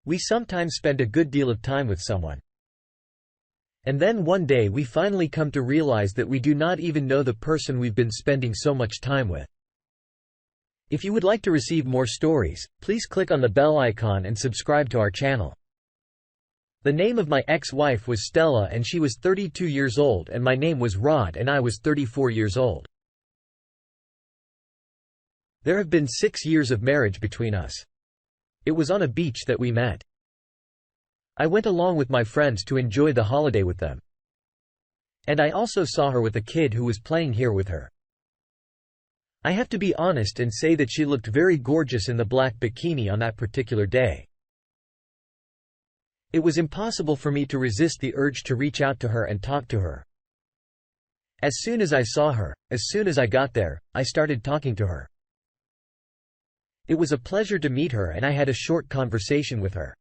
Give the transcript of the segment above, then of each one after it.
We sometimes spend a good deal of time with someone. And then one day we finally come to realize that we do not even know the person we've been spending so much time with. If you would like to receive more stories, please click on the bell icon and subscribe to our channel. The name of my ex-wife was Stella and she was 32 years old, and my name was Rod and I was 34 years old. There have been 6 years of marriage between us. It was on a beach that we met. I went along with my friends to enjoy the holiday with them. And I also saw her with a kid who was playing here with her. I have to be honest and say that she looked very gorgeous in the black bikini on that particular day. It was impossible for me to resist the urge to reach out to her and talk to her. As soon as I saw her, as soon as I got there, I started talking to her. It was a pleasure to meet her and I had a short conversation with her.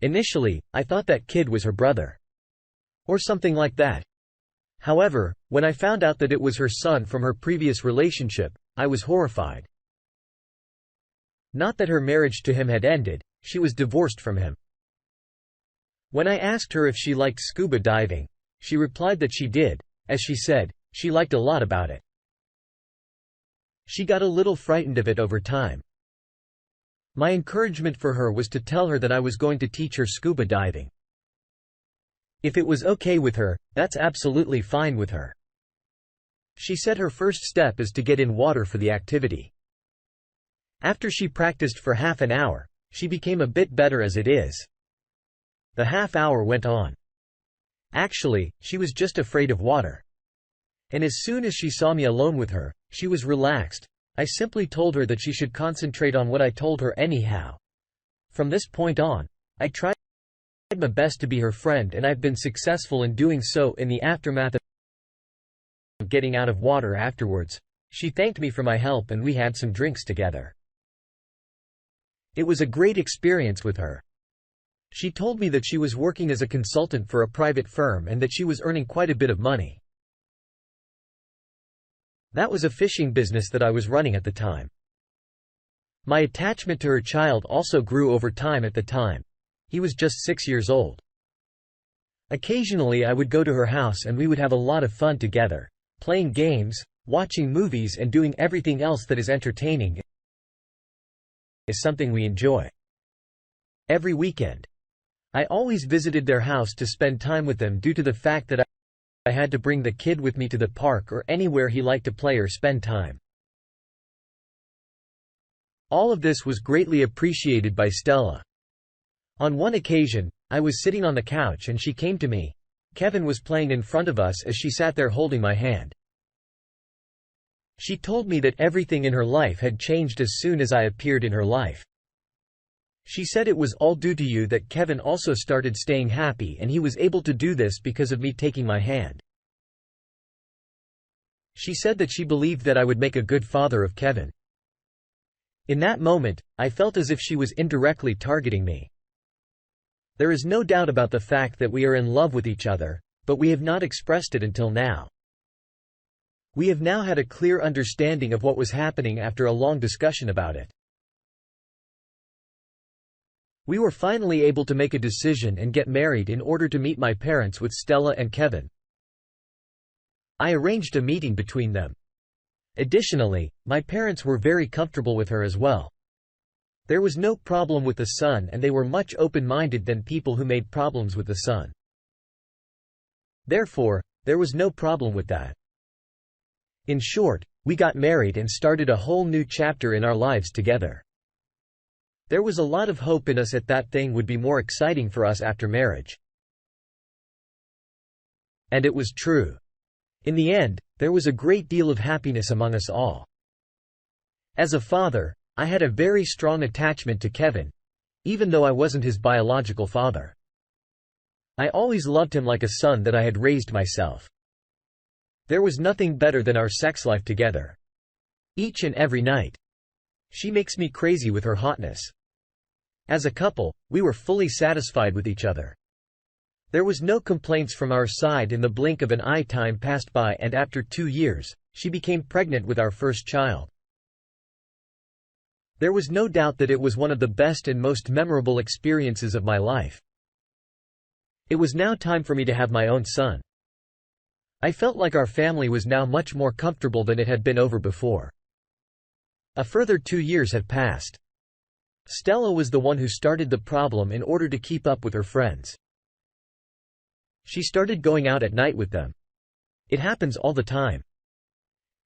Initially, I thought that kid was her brother. Or something like that. However, when I found out that it was her son from her previous relationship, I was horrified. Not that her marriage to him had ended, she was divorced from him. When I asked her if she liked scuba diving, she replied that she did. As she said, she liked a lot about it. She got a little frightened of it over time. My encouragement for her was to tell her that I was going to teach her scuba diving. If it was okay with her, that's absolutely fine with her. She said her first step is to get in water for the activity. After she practiced for half an hour, she became a bit better as it is. The half hour went on. Actually, she was just afraid of water. And as soon as she saw me alone with her, she was relaxed. I simply told her that she should concentrate on what I told her anyhow. From this point on, I tried my best to be her friend, and I've been successful in doing so. In the aftermath of getting out of water afterwards, she thanked me for my help and we had some drinks together. It was a great experience with her. She told me that she was working as a consultant for a private firm and that she was earning quite a bit of money. That was a fishing business that I was running at the time. My attachment to her child also grew over time at the time. He was just 6 years old. Occasionally I would go to her house and we would have a lot of fun together, playing games, watching movies and doing everything else that is entertaining is something we enjoy. Every weekend, I always visited their house to spend time with them due to the fact that I had to bring the kid with me to the park or anywhere he liked to play or spend time. All of this was greatly appreciated by Stella. On one occasion, I was sitting on the couch and she came to me. Kevin was playing in front of us as she sat there holding my hand. She told me that everything in her life had changed as soon as I appeared in her life. She said it was all due to you that Kevin also started staying happy, and he was able to do this because of me taking my hand. She said that she believed that I would make a good father of Kevin. In that moment, I felt as if she was indirectly targeting me. There is no doubt about the fact that we are in love with each other, but we have not expressed it until now. We have now had a clear understanding of what was happening after a long discussion about it. We were finally able to make a decision and get married in order to meet my parents with Stella and Kevin. I arranged a meeting between them. Additionally, my parents were very comfortable with her as well. There was no problem with the son, and they were much open-minded than people who made problems with the son. Therefore, there was no problem with that. In short, we got married and started a whole new chapter in our lives together. There was a lot of hope in us that thing would be more exciting for us after marriage. And it was true. In the end, there was a great deal of happiness among us all. As a father, I had a very strong attachment to Kevin, even though I wasn't his biological father. I always loved him like a son that I had raised myself. There was nothing better than our sex life together. Each and every night. She makes me crazy with her hotness. As a couple, we were fully satisfied with each other. There was no complaints from our side. In the blink of an eye, time passed by, and after 2 years, she became pregnant with our first child. There was no doubt that it was one of the best and most memorable experiences of my life. It was now time for me to have my own son. I felt like our family was now much more comfortable than it had been over before. A further 2 years had passed. Stella was the one who started the problem in order to keep up with her friends. She started going out at night with them. It happens all the time.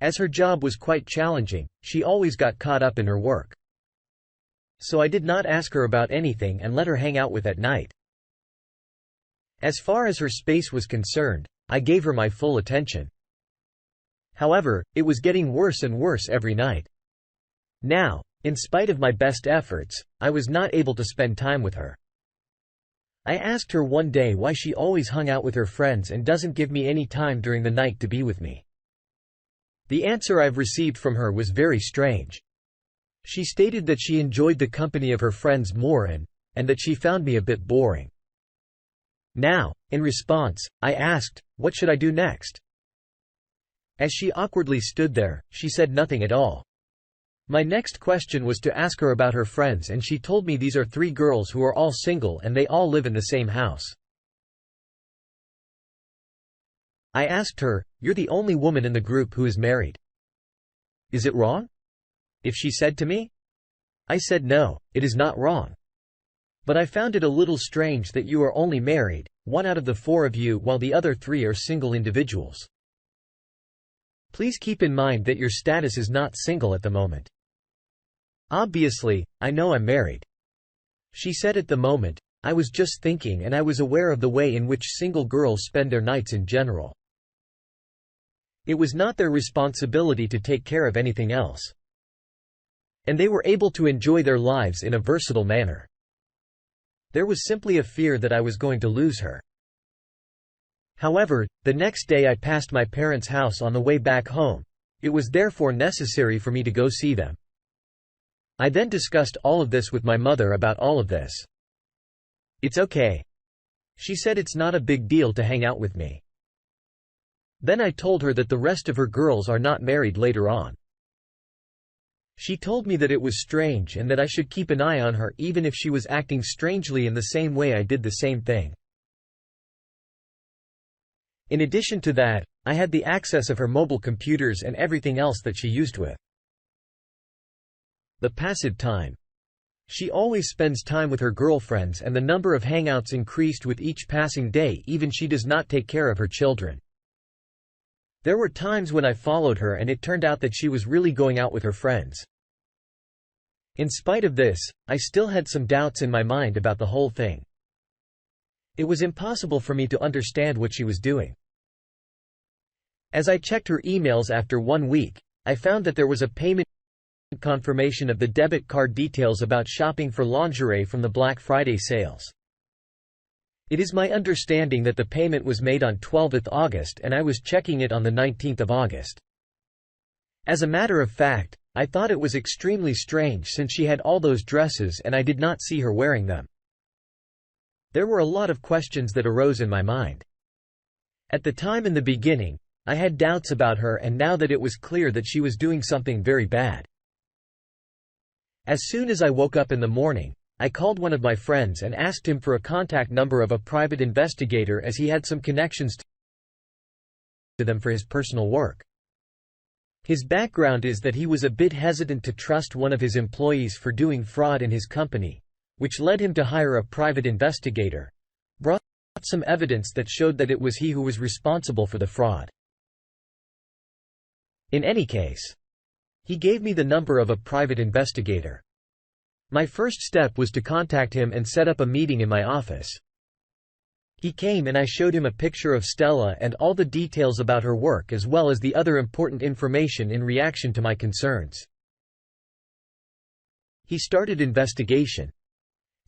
As her job was quite challenging, she always got caught up in her work. So I did not ask her about anything and let her hang out with at night. As far as her space was concerned, I gave her my full attention. However, it was getting worse and worse every night. Now, in spite of my best efforts, I was not able to spend time with her. I asked her one day why she always hung out with her friends and doesn't give me any time during the night to be with me. The answer I've received from her was very strange. She stated that she enjoyed the company of her friends more and that she found me a bit boring. Now, in response, I asked, what should I do next? As she awkwardly stood there, she said nothing at all. My next question was to ask her about her friends, and she told me these are 3 girls who are all single and they all live in the same house. I asked her, "You're the only woman in the group who is married. Is it wrong?" If she said to me. I said no, it is not wrong. But I found it a little strange that you are only married, 1 out of the 4 of you, while the other 3 are single individuals. Please keep in mind that your status is not single at the moment. Obviously, I know I'm married. She said at the moment, I was just thinking and I was aware of the way in which single girls spend their nights in general. It was not their responsibility to take care of anything else. And they were able to enjoy their lives in a versatile manner. There was simply a fear that I was going to lose her. However, the next day I passed my parents' house on the way back home. It was therefore necessary for me to go see them. I then discussed all of this with my mother about all of this. It's okay. She said it's not a big deal to hang out with me. Then I told her that the rest of her girls are not married later on. She told me that it was strange and that I should keep an eye on her even if she was acting strangely in the same way I did the same thing. In addition to that, I had the access of her mobile computers and everything else that she used with. The passive time. She always spends time with her girlfriends and the number of hangouts increased with each passing day. Even she does not take care of her children. There were times when I followed her and it turned out that she was really going out with her friends. In spite of this, I still had some doubts in my mind about the whole thing. It was impossible for me to understand what she was doing. As I checked her emails after 1 week, I found that there was a payment confirmation of the debit card details about shopping for lingerie from the Black Friday sales. It is my understanding that the payment was made on 12th August and I was checking it on the 19th of August. As a matter of fact, I thought it was extremely strange since she had all those dresses and I did not see her wearing them. There were a lot of questions that arose in my mind. At the time in the beginning, I had doubts about her, and now that it was clear that she was doing something very bad. As soon as I woke up in the morning, I called one of my friends and asked him for a contact number of a private investigator as he had some connections to them for his personal work. His background is that he was a bit hesitant to trust one of his employees for doing fraud in his company, which led him to hire a private investigator, brought some evidence that showed that it was he who was responsible for the fraud. In any case, he gave me the number of a private investigator. My first step was to contact him and set up a meeting in my office. He came and I showed him a picture of Stella and all the details about her work as well as the other important information in reaction to my concerns. He started investigation.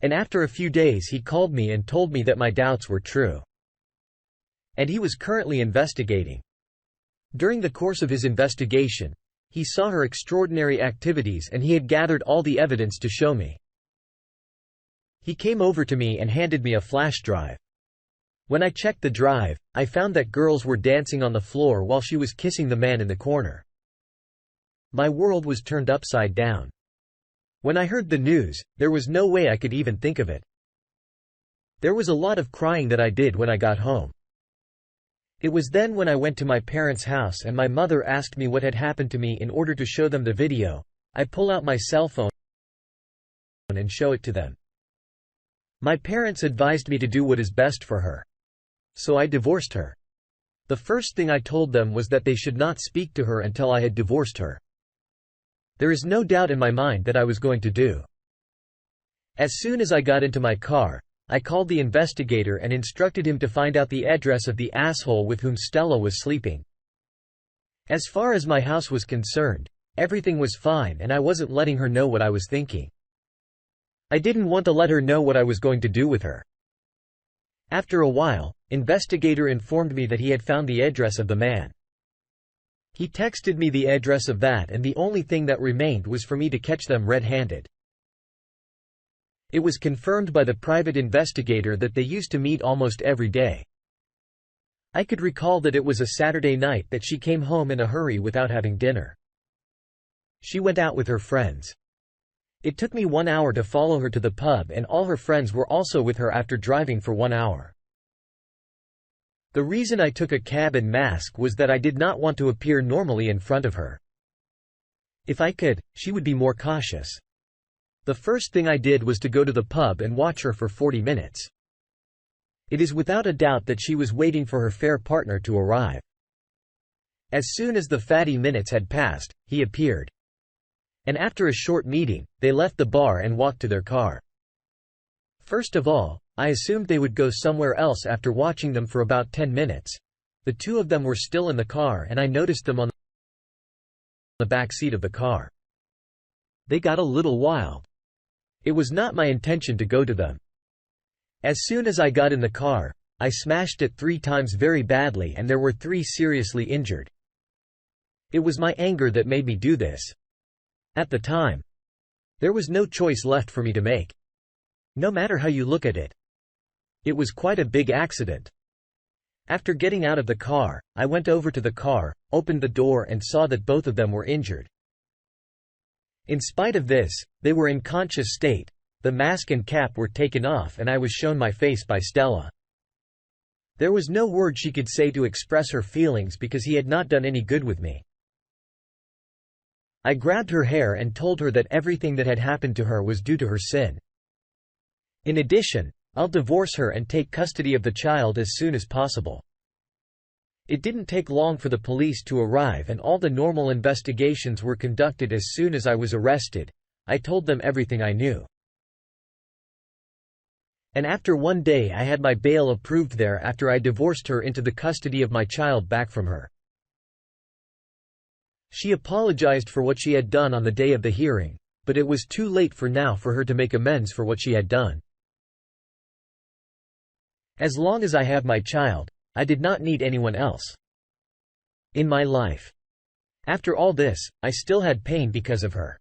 And after a few days he called me and told me that my doubts were true. And he was currently investigating. During the course of his investigation, he saw her extraordinary activities and he had gathered all the evidence to show me. He came over to me and handed me a flash drive. When I checked the drive, I found that girls were dancing on the floor while she was kissing the man in the corner. My world was turned upside down. When I heard the news, there was no way I could even think of it. There was a lot of crying that I did when I got home. It was then when I went to my parents' house and my mother asked me what had happened to me. In order to show them the video, I pull out my cell phone and show it to them. My parents advised me to do what is best for her. So I divorced her. The first thing I told them was that they should not speak to her until I had divorced her. There is no doubt in my mind that I was going to do. As soon as I got into my car, I called the investigator and instructed him to find out the address of the asshole with whom Stella was sleeping. As far as my house was concerned, everything was fine and I wasn't letting her know what I was thinking. I didn't want to let her know what I was going to do with her. After a while, investigator informed me that he had found the address of the man. He texted me the address of that, and the only thing that remained was for me to catch them red-handed. It was confirmed by the private investigator that they used to meet almost every day. I could recall that it was a Saturday night that she came home in a hurry without having dinner. She went out with her friends. It took me 1 hour to follow her to the pub, and all her friends were also with her after driving for 1 hour. The reason I took a cab and mask was that I did not want to appear normally in front of her. If I could, she would be more cautious. The first thing I did was to go to the pub and watch her for 40 minutes. It is without a doubt that she was waiting for her fair partner to arrive. As soon as the fatty minutes had passed, he appeared. And after a short meeting, they left the bar and walked to their car. First of all, I assumed they would go somewhere else after watching them for about 10 minutes. The two of them were still in the car and I noticed them on the back seat of the car. They got a little wild. It was not my intention to go to them. As soon as I got in the car, I smashed it 3 times very badly and there were 3 seriously injured. It was my anger that made me do this. At the time, there was no choice left for me to make. No matter how you look at it. It was quite a big accident. After getting out of the car, I went over to the car, opened the door and saw that both of them were injured. In spite of this, they were in conscious state, the mask and cap were taken off and I was shown my face by Stella. There was no word she could say to express her feelings because he had not done any good with me. I grabbed her hair and told her that everything that had happened to her was due to her sin. In addition, I'll divorce her and take custody of the child as soon as possible. It didn't take long for the police to arrive and all the normal investigations were conducted. As soon as I was arrested, I told them everything I knew. And after 1 day I had my bail approved there after I divorced her into the custody of my child back from her. She apologized for what she had done on the day of the hearing, but it was too late for now for her to make amends for what she had done. As long as I have my child, I did not need anyone else in my life. After all this, I still had pain because of her.